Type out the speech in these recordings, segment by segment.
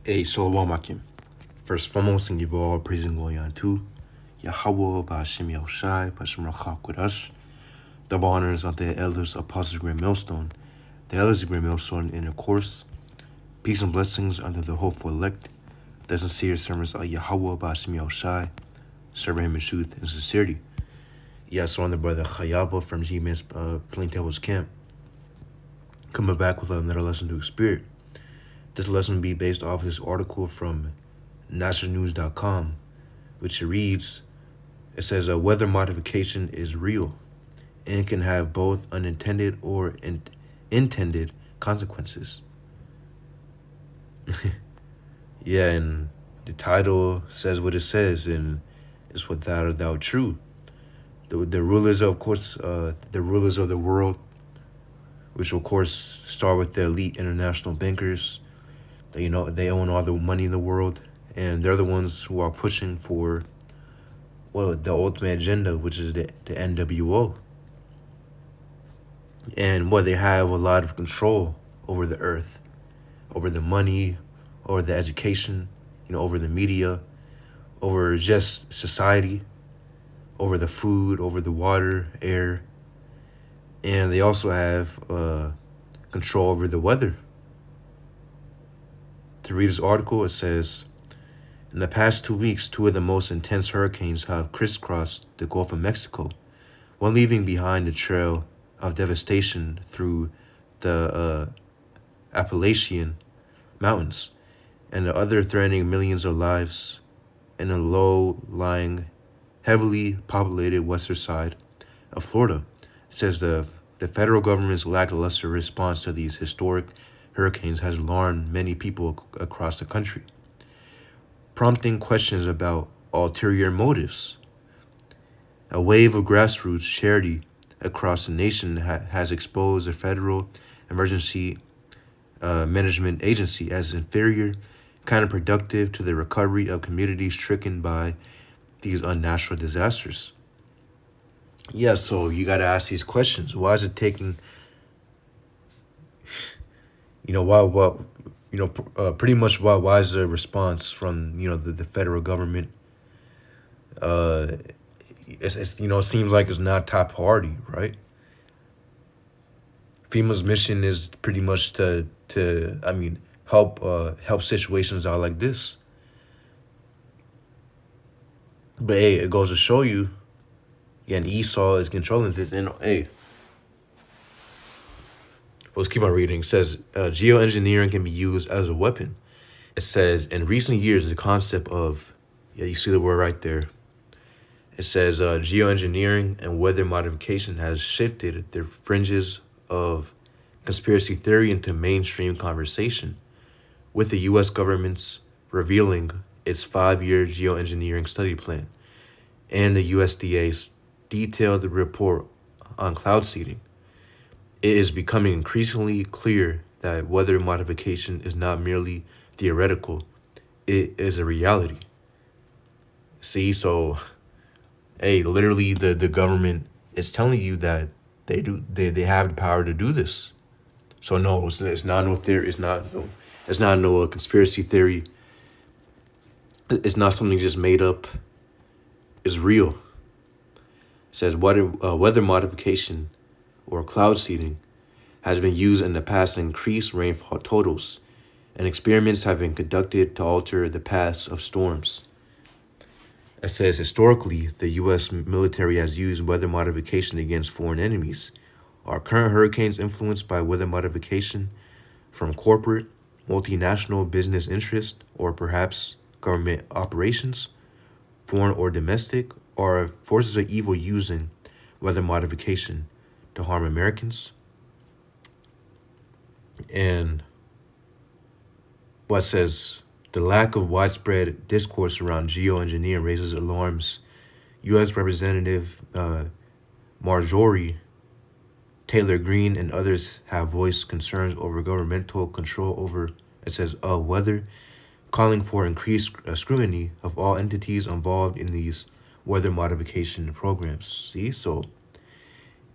Hey, Shalom Akim. First and foremost, and give all praise and glory unto Yahweh, Ba'ashem Yahushai, Ba'ashem Rachak with us. Double honors unto the elders, apostles, great millstone, the elders of great millstone in the course. Peace and blessings unto the hopeful elect, the sincere servants of Yahweh, Ba'ashem Yahushai, serving him in truth and sincerity. Yes, on the brother Chayaba from G-Man's Plain Tables Camp, coming back with another lesson to spirit. This lesson will be based off this article from nationalnews.com, which reads, it says, weather modification is real and can have both unintended or intended consequences. Yeah, and the title says what it says, and it's without a doubt true. The rulers, of course, the rulers of the world, which of course start with the elite international bankers. They own all the money in the world, and they're the ones who are pushing for, well, the ultimate agenda, which is the NWO. And they have a lot of control over the earth, over the money, over the education, over the media, over just society, over the food, over the water, air, and they also have control over the weather. To read this article, it says, in the past 2 weeks, 2 of the most intense hurricanes have crisscrossed the Gulf of Mexico, one leaving behind a trail of devastation through the Appalachian Mountains, and the other threatening millions of lives in a low-lying, heavily populated western side of Florida. It says the federal government's lackluster response to these historic hurricanes has alarmed many people across the country, prompting questions about ulterior motives. A wave of grassroots charity across the nation has exposed the Federal Emergency Management Agency as inferior, counterproductive to the recovery of communities stricken by these unnatural disasters. Yeah, so you got to ask these questions. Why is it taking... pretty much why is the response from, the federal government, it seems like it's not top priority, right? FEMA's mission is pretty much to help situations out like this. But hey, it goes to show you, again, Esau is controlling this, and hey, let's keep on reading. It says, geoengineering can be used as a weapon. It says, in recent years, the concept of, you see the word right there. It says, geoengineering and weather modification has shifted the fringes of conspiracy theory into mainstream conversation, with the U.S. government's revealing its 5-year geoengineering study plan and the USDA's detailed report on cloud seeding. It is becoming increasingly clear that weather modification is not merely theoretical, it is a reality. See, so, hey, literally the government is telling you that they have the power to do this. So no, it's not no theory, it's not no conspiracy theory. It's not something just made up. It's real. It says weather modification or cloud seeding has been used in the past to increase rainfall totals, and experiments have been conducted to alter the paths of storms. It says historically, the U.S. military has used weather modification against foreign enemies. Are current hurricanes influenced by weather modification from corporate, multinational business interests, or perhaps government operations, foreign or domestic, or forces of evil using weather modification to harm Americans? And what says, the lack of widespread discourse around geoengineering raises alarms. U.S. Representative Marjorie Taylor Greene and others have voiced concerns over governmental control over, it says, weather, calling for increased scrutiny of all entities involved in these weather modification programs. See, so,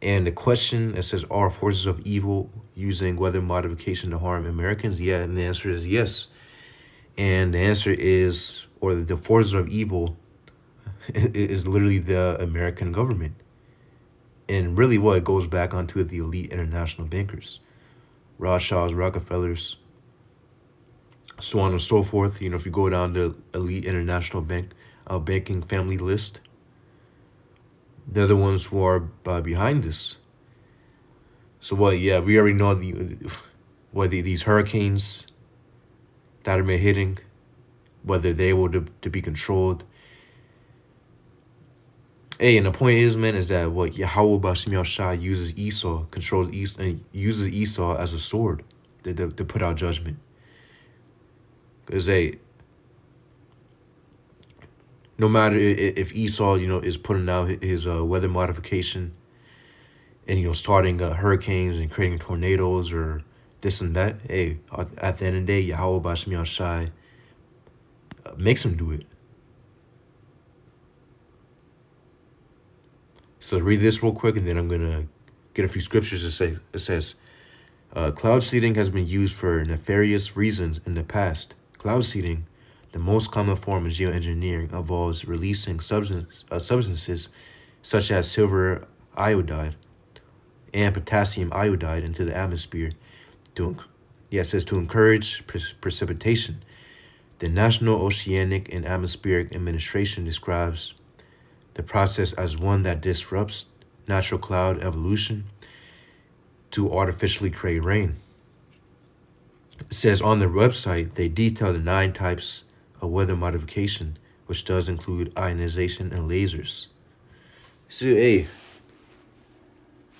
and the question, it says, are forces of evil using weather modification to harm Americans? Yeah, and the answer is yes. And the answer is, or the forces of evil is literally the American government. And really what it goes back onto the elite international bankers, Rothschilds, Rockefellers, so on and so forth. If you go down the elite international banking family list, they're the ones who are behind this. So we already know these hurricanes that have been hitting, whether they were to be controlled. Hey, and the point is, man, is that Yahweh Bashim Yahshua uses Esau as a sword to put out judgment. Because no matter if Esau, is putting out his weather modification and, starting hurricanes and creating tornadoes or this and that, hey, at the end of the day, Yahweh Bashim Yahshua makes him do it. So read this real quick, and then I'm going to get a few scriptures to say. It says, cloud seeding has been used for nefarious reasons in the past. Cloud seeding, the most common form of geoengineering, involves releasing substances such as silver iodide and potassium iodide into the atmosphere to encourage precipitation. The National Oceanic and Atmospheric Administration describes the process as one that disrupts natural cloud evolution to artificially create rain. It says on their website, they detail the 9 types of weather modification, which does include ionization and lasers. So, hey,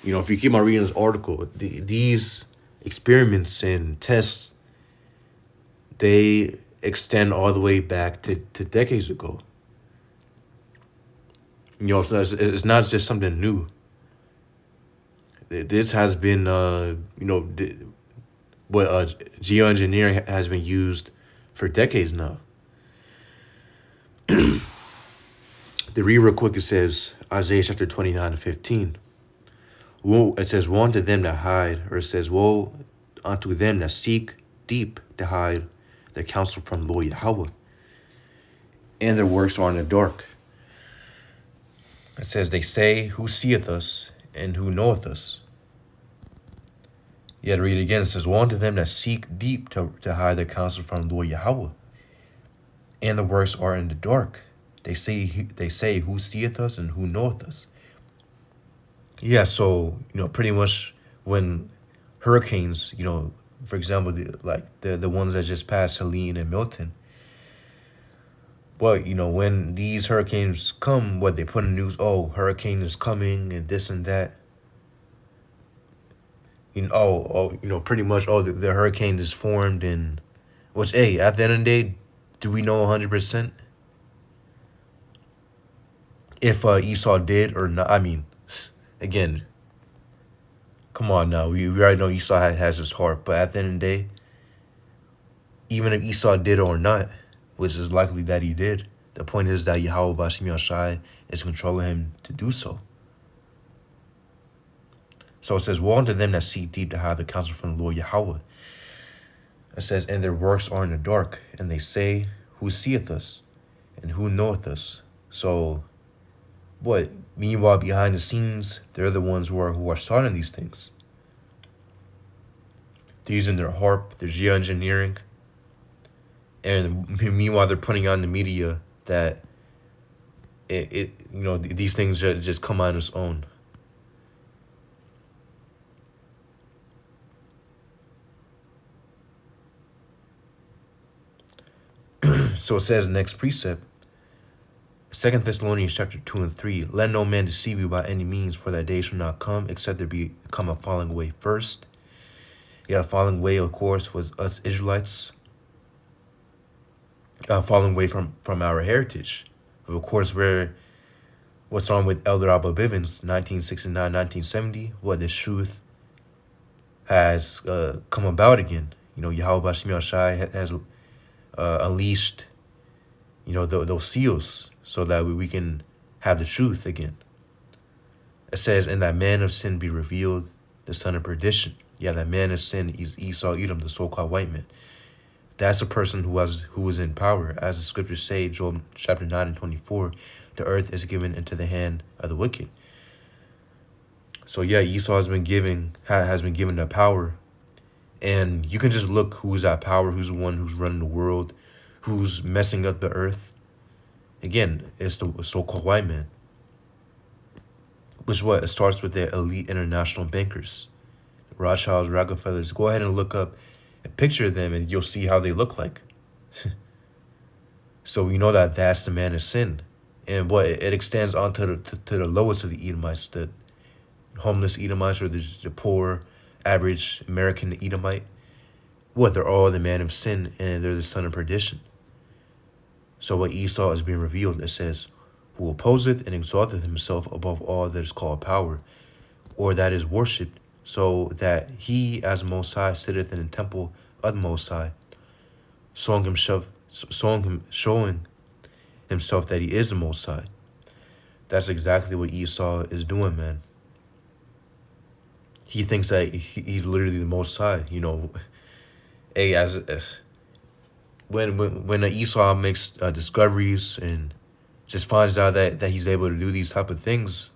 if you keep on reading this article, these experiments and tests, they extend all the way back to decades ago. So it's not just something new. This has been, geoengineering has been used for decades now. The read real quick, it says, Isaiah chapter 29:15. Woe, it says, woe unto them that hide, or it says, woe unto them that seek deep to hide their counsel from Lord Yahweh, and their works are in the dark. It says, they say, who seeth us, and who knoweth us? Yet read it again. It says, woe unto them that seek deep to hide their counsel from Lord Yahweh, and the works are in the dark. They say, who seeth us, and who knoweth us? Yeah, so, pretty much when hurricanes, for example, the ones that just passed Helene and Milton, but, when these hurricanes come, they put in the news, hurricane is coming and this and that. Pretty much, the hurricane is formed and, which, hey, at the end of the day, do we know 100% if Esau did or not? I mean, again, come on now. We already know Esau has his heart, but at the end of the day, even if Esau did or not, which is likely that he did, the point is that Yahweh Bashim Yahshai is controlling him to do so. So it says, woe unto them that seek deep to hide the counsel from the Lord Yahweh. It says, and their works are in the dark, and they say, who seeth us, and who knoweth us? So, meanwhile, behind the scenes, they're the ones who are starting these things. They're using their harp, their geoengineering, and meanwhile, they're putting on the media that these things just come on its own. So it says, next precept, 2 Thessalonians chapter 2 and 3, let no man deceive you by any means, for that day shall not come, except there come a falling away first. Yeah, falling away, of course, was us Israelites, falling away from our heritage. Of course, what's on with Elder Abba Bivens, 1969, 1970, this truth has come about again. Yahweh Bashim Yahshai has unleashed, those seals so that we can have the truth again. It says, and that man of sin be revealed, the son of perdition. Yeah, that man of sin is Esau, Edom, the so-called white man. That's a person who is in power. As the scriptures say, Job chapter 9 and 24, the earth is given into the hand of the wicked. So yeah, Esau has been given that power. And you can just look who's at power, who's the one who's running the world, who's messing up the earth. Again, it's the so-called white man. Which what? It starts with the elite international bankers. Rothschilds, Rockefellers. Go ahead and look up a picture of them and you'll see how they look like. So we know that that's the man of sin. And what it extends on to the lowest of the Edomites, the homeless Edomites, or the poor, average American Edomite. What? They're all the man of sin and they're the son of perdition. So what Esau is being revealed, it says, who opposeth and exalteth himself above all that is called power, or that is worshipped, so that he as Most High sitteth in the temple of the Most High, showing himself that he is the Most High. That's exactly what Esau is doing, man. He thinks that he's literally the Most High. You know, hey, as when Esau makes discoveries and just finds out that he's able to do these type of things,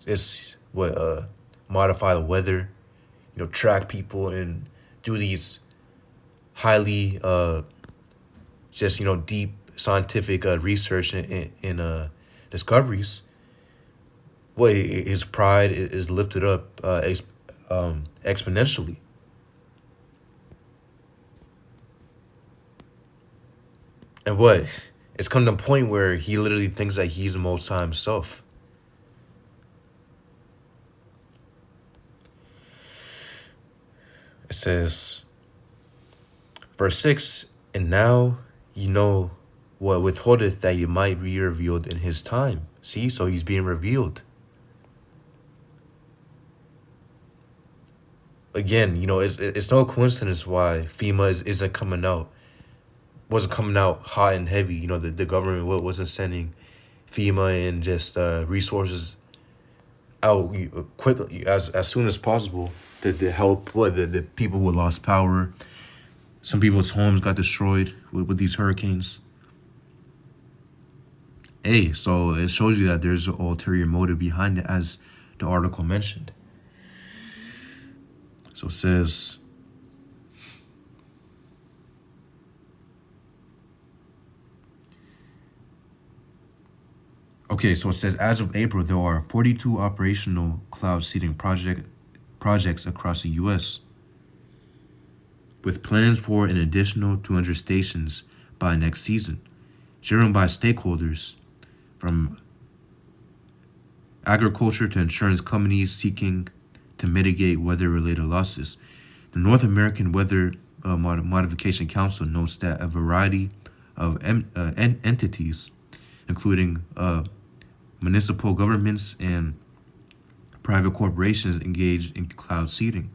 it's what modify the weather, you know, track people and do these highly just, you know, deep scientific research and discoveries. Well, his pride is lifted up exponentially. And what? It's come to a point where he literally thinks that he's the Most High himself. It says, verse 6, and now you know what withholdeth that you might be revealed in his time. See, so he's being revealed. Again, you know, it's no coincidence why FEMA wasn't coming out hot and heavy. You know, the government wasn't sending FEMA and just resources out quickly as soon as possible to help the people who lost power. Some people's homes got destroyed with these hurricanes. Hey, so it shows you that there's an ulterior motive behind it, as the article mentioned. So it says, okay, so it says, as of April, there are 42 operational cloud seeding projects across the U.S., with plans for an additional 200 stations by next season, driven by stakeholders from agriculture to insurance companies seeking to mitigate weather-related losses. The North American Weather Modification Council notes that a variety of entities, including municipal governments and private corporations, engaged in cloud seeding.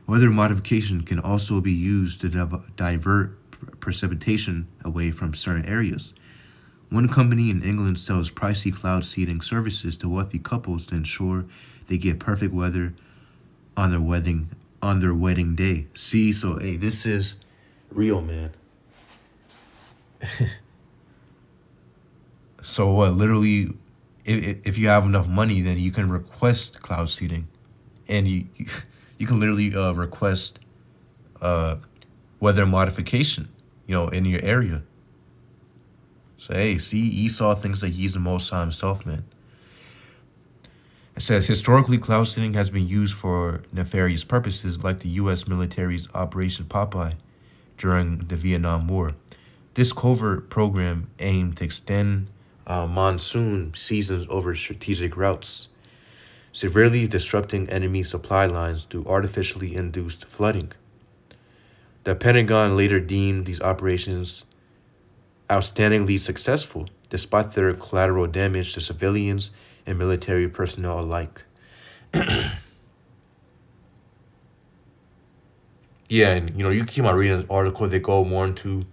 Weather modification can also be used to divert precipitation away from certain areas. One company in England sells pricey cloud seeding services to wealthy couples to ensure they get perfect weather on their wedding day. See, so hey, this is real, man. So what? Literally, if you have enough money, then you can request cloud seeding, and you can literally request weather modification, you know, in your area. So hey, see, Esau thinks that he's the Most High himself, man. It says, historically, cloud seeding has been used for nefarious purposes, like the U.S. military's Operation Popeye during the Vietnam War. This covert program aimed to extend monsoon seasons over strategic routes, severely disrupting enemy supply lines through artificially induced flooding. The Pentagon later deemed these operations outstandingly successful, despite their collateral damage to civilians and military personnel alike. Yeah, and you know, you keep on reading this article, they go more into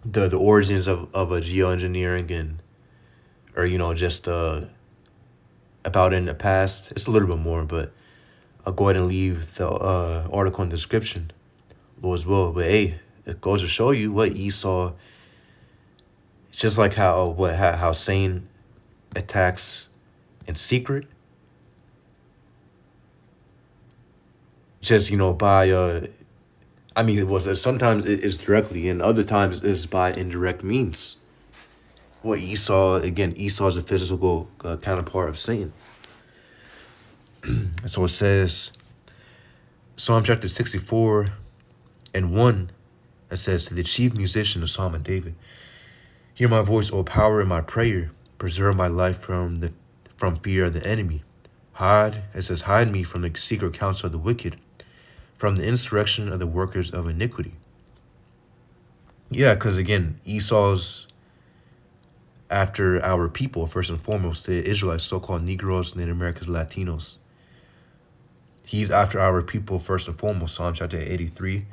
the origins of a geoengineering and, or you know, just about in the past. It's a little bit more, but I'll go ahead and leave the article in the description as well. But hey, it goes to show you what Esau, just like how Satan attacks in secret, just by I mean, it was sometimes it's directly, and other times it's by indirect means. What Esau, again, Esau is a physical counterpart of Satan. So it says, Psalm chapter 64 and 1, it says, to the chief musician, the Psalm of David, hear my voice, O power, in my prayer. Preserve my life from fear of the enemy. Hide me from the secret counsel of the wicked, from the insurrection of the workers of iniquity. Yeah, because again, Esau's after our people, first and foremost, the Israelites, so-called Negroes, Native Americans, Latinos. He's after our people, first and foremost, Psalm chapter 83.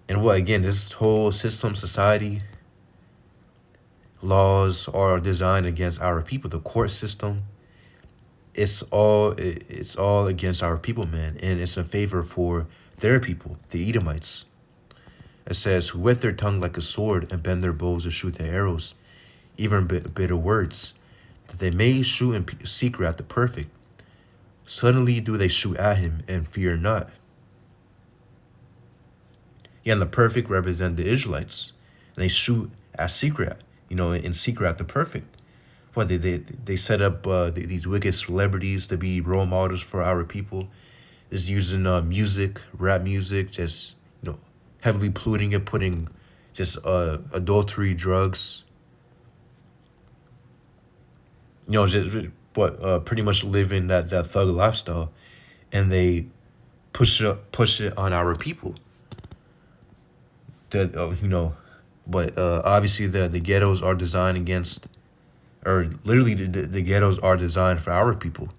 And what, again, this whole system, society, laws are designed against our people. The court system, it's all against our people, man. And it's in favor for their people, the Edomites. It says, who whet their tongue like a sword and bend their bows to shoot their arrows, even bitter words, that they may shoot in secret at the perfect. Suddenly do they shoot at him and fear not. Yeah, and the perfect represent the Israelites. And they shoot at secret, in secret at the perfect. What they set up these wicked celebrities to be role models for our people, is using music, rap music, just heavily polluting it, putting just adultery, drugs, just pretty much living that thug lifestyle, and they push it on our people. But obviously the ghettos are designed against, or literally the ghettos are designed for our people.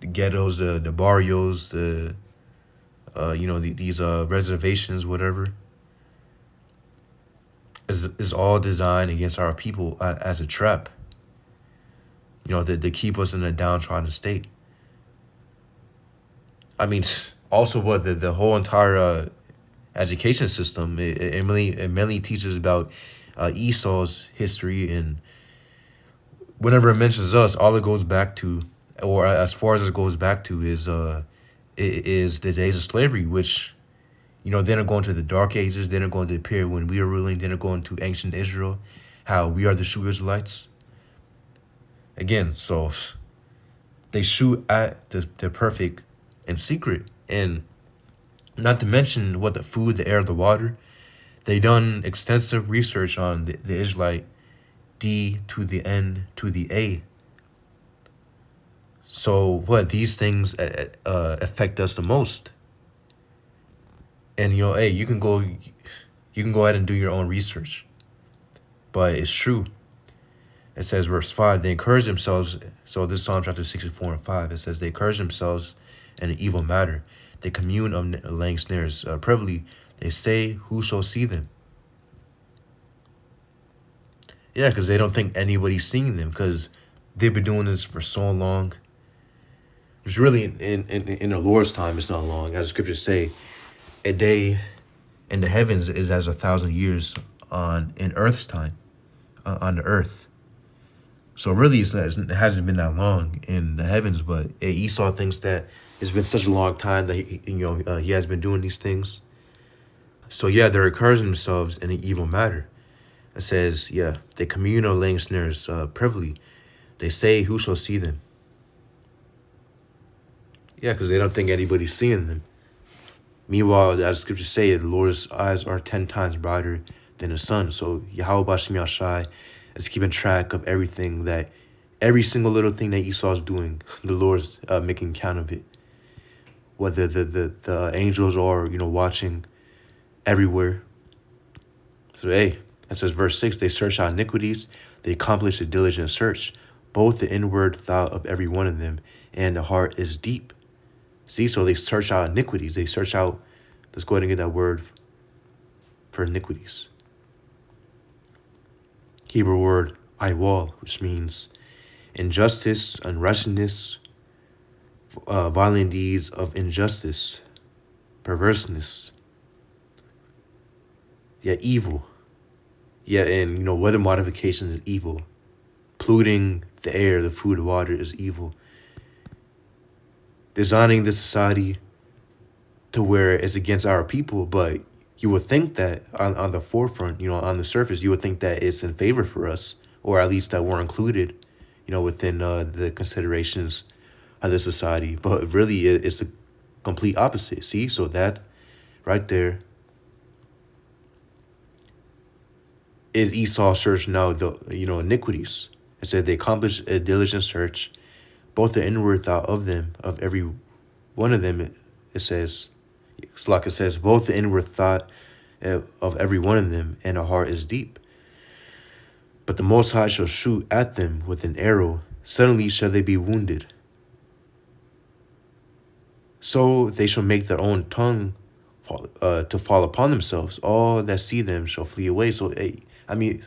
The ghettos, the barrios, these reservations, whatever, is all designed against our people as a trap. To keep us in a downtrodden state. I mean, also what the whole entire education system, it mainly teaches about Esau's history, and whenever it mentions us, all it goes back to, or as far as it goes back to, is the days of slavery, which then are going to the dark ages, then are going to the period when we are ruling, then are going to ancient Israel, how we are the true Israelites. Again, so they shoot at the perfect in secret, and not to mention what the food, the air, the water. They done extensive research on the Israelite, D to the N to the A. So what, these things affect us the most. And hey, you can go ahead and do your own research, but it's true. It says, verse 5, they encourage themselves. So this Psalm chapter 64 and 5, it says, they encourage themselves in an evil matter. They commune of laying snares. Privily, they say, who shall see them? Yeah, because they don't think anybody's seeing them, because they've been doing this for so long. It's really, in the Lord's time, it's not long. As the scriptures say, a day in the heavens is as 1,000 years in Earth's time, on the earth. So really, it hasn't been that long in the heavens, but Esau thinks that it's been such a long time that he has been doing these things. So yeah, they're encouraging themselves in an evil matter. It says, yeah, they commune on laying snares privily. They say, who shall see them? Yeah, because they don't think anybody's seeing them. Meanwhile, as the scriptures say, the Lord's eyes are 10 times brighter than the sun. So Yahweh Bashem Yashai is keeping track of everything, every single little thing that Esau is doing, the Lord's making count of it. Whether the angels are, watching everywhere. So hey, it says verse 6, they search out iniquities, they accomplish a diligent search, both the inward thought of every one of them and the heart is deep. See, so they search out iniquities. They search out, let's go ahead and get that word for iniquities. Hebrew word, iwal, which means injustice, unrighteousness, violent deeds of injustice. perverseness, yeah, evil. Yeah, and weather modification is evil. Polluting the air, the food, the water is evil. Designing the society to where it's against our people, but you would think that on the forefront, on the surface, you would think that it's in favor for us, or at least that we're included, within the considerations of the society. But really, it's the complete opposite. See, so that right there is Esau searching out the iniquities. It said they accomplished a diligent search, both the inward thought of them, of every one of them. It says, it's like it says, both the inward thought of every one of them, and a heart is deep. But the Most High shall shoot at them with an arrow. Suddenly shall they be wounded. So they shall make their own tongue to fall upon themselves. All that see them shall flee away. So, I mean,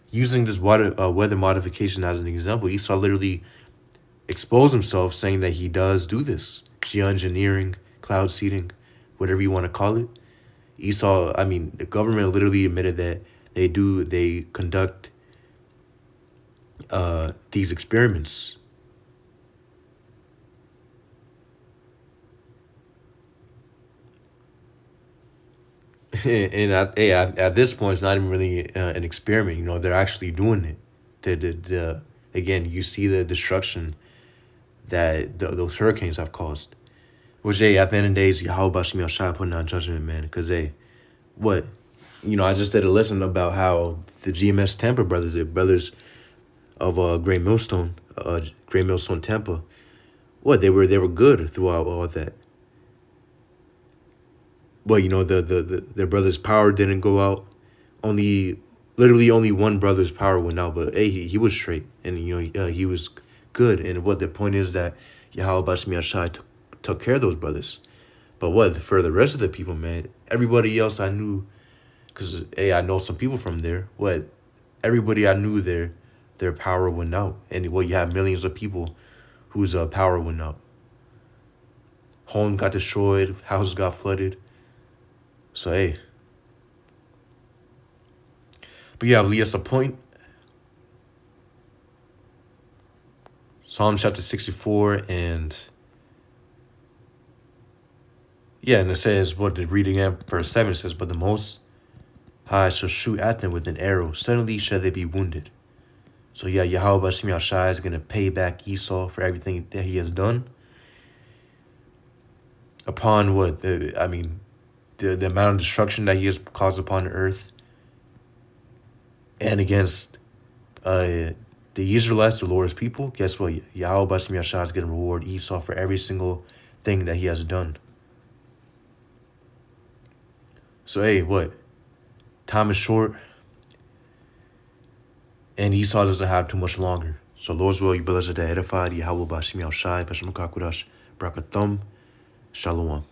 using this weather modification as an example, Esau literally exposed himself, saying that he does do this. Geoengineering, cloud seeding, whatever you want to call it. Esau, the government literally admitted that they conduct these experiments. And at this point, it's not even really an experiment. They're actually doing it. Again, you see the destruction that those hurricanes have caused. Which, at the end of the day, is Yahweh Shemi Shai putting out judgment, man. Because, what? I just did a lesson about how the GMS Tampa brothers, the brothers of Great Millstone Tampa, they were good throughout all that. But their brother's power didn't go out. Literally only one brother's power went out. But he was straight, and he was good. And what the point is that Yahweh Shemi Shai took care of those brothers. But for the rest of the people, man, everybody else I knew, because I know some people from there. Everybody I knew there, their power went out, and you have millions of people whose power went out. Home got destroyed, houses got flooded. So but yeah, I believe that's a point. Psalm chapter 64 and. Yeah, and it says, reading at verse 7, it says, but the Most High shall shoot at them with an arrow. Suddenly shall they be wounded. So yeah, Yahweh Shemi Shai is going to pay back Esau for everything that he has done. Upon the amount of destruction that he has caused upon the earth. And against the Israelites, the Lord's people. Guess what? Yahweh Shemi Shai is going to reward Esau for every single thing that he has done. So, time is short, and Esau doesn't have too much longer. So, Lord's will, you brothers are edified. Yahweh Shemi Shai, Pashem Kakurash, Brakathum, Shalom.